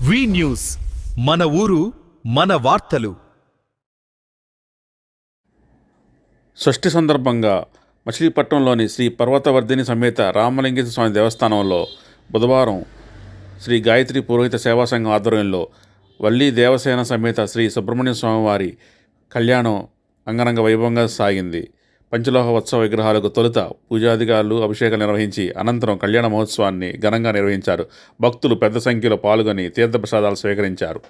వి news, మన ఊరు మన వార్తలు. షష్ఠి సందర్భంగా మచిలీపట్నంలోని శ్రీ పర్వతవర్ధిని సమేత రామలింగేశ్వర స్వామి దేవస్థానంలో బుధవారం శ్రీ గాయత్రి పురోహిత సేవా సంఘం ఆధ్వర్యంలో వల్లీ దేవసేన సమేత శ్రీ సుబ్రహ్మణ్య స్వామివారి కళ్యాణం అంగరంగ వైభవంగా సాగింది. పంచలోహ ఉత్సవ విగ్రహాలకు తొలుత పూజాధికారులు అభిషేకాలు నిర్వహించి అనంతరం కళ్యాణ మహోత్సవాన్ని ఘనంగా నిర్వహించారు. భక్తులు పెద్ద సంఖ్యలో పాల్గొని తీర్థప్రసాదాలు స్వీకరించారు.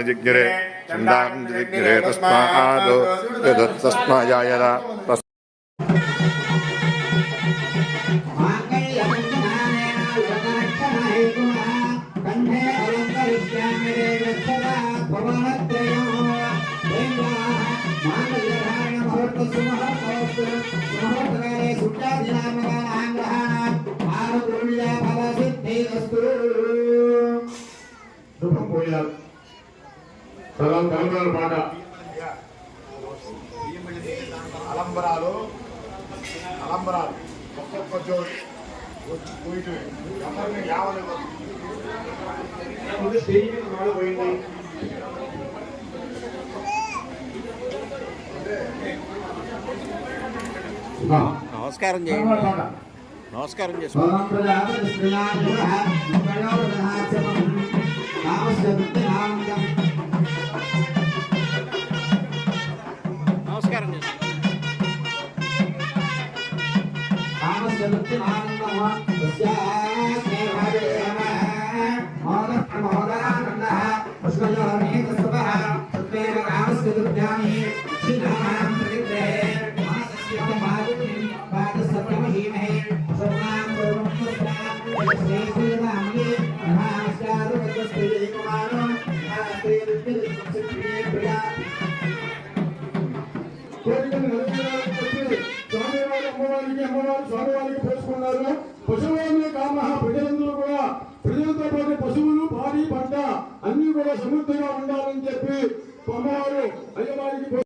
జిజ్ఞరే జిజ్ఞరే తస్మాద్ తస్మాయ పాట అలంబరాలు ఒక్కొక్క చోటు అందరినీ యావని పోయింది. నమస్కారం చేయండి. నమస్కారం చేసుకోండి. నమస్కారం స్వామివారికి పోసుకున్నారు. పశువులనే కామ ప్రజలందరూ కూడా ప్రజలతో పాటు పశువులు భారీ పంట అన్ని కూడా సమృద్ధిగా ఉండాలని చెప్పి అమ్మవారు అయ్యవారికి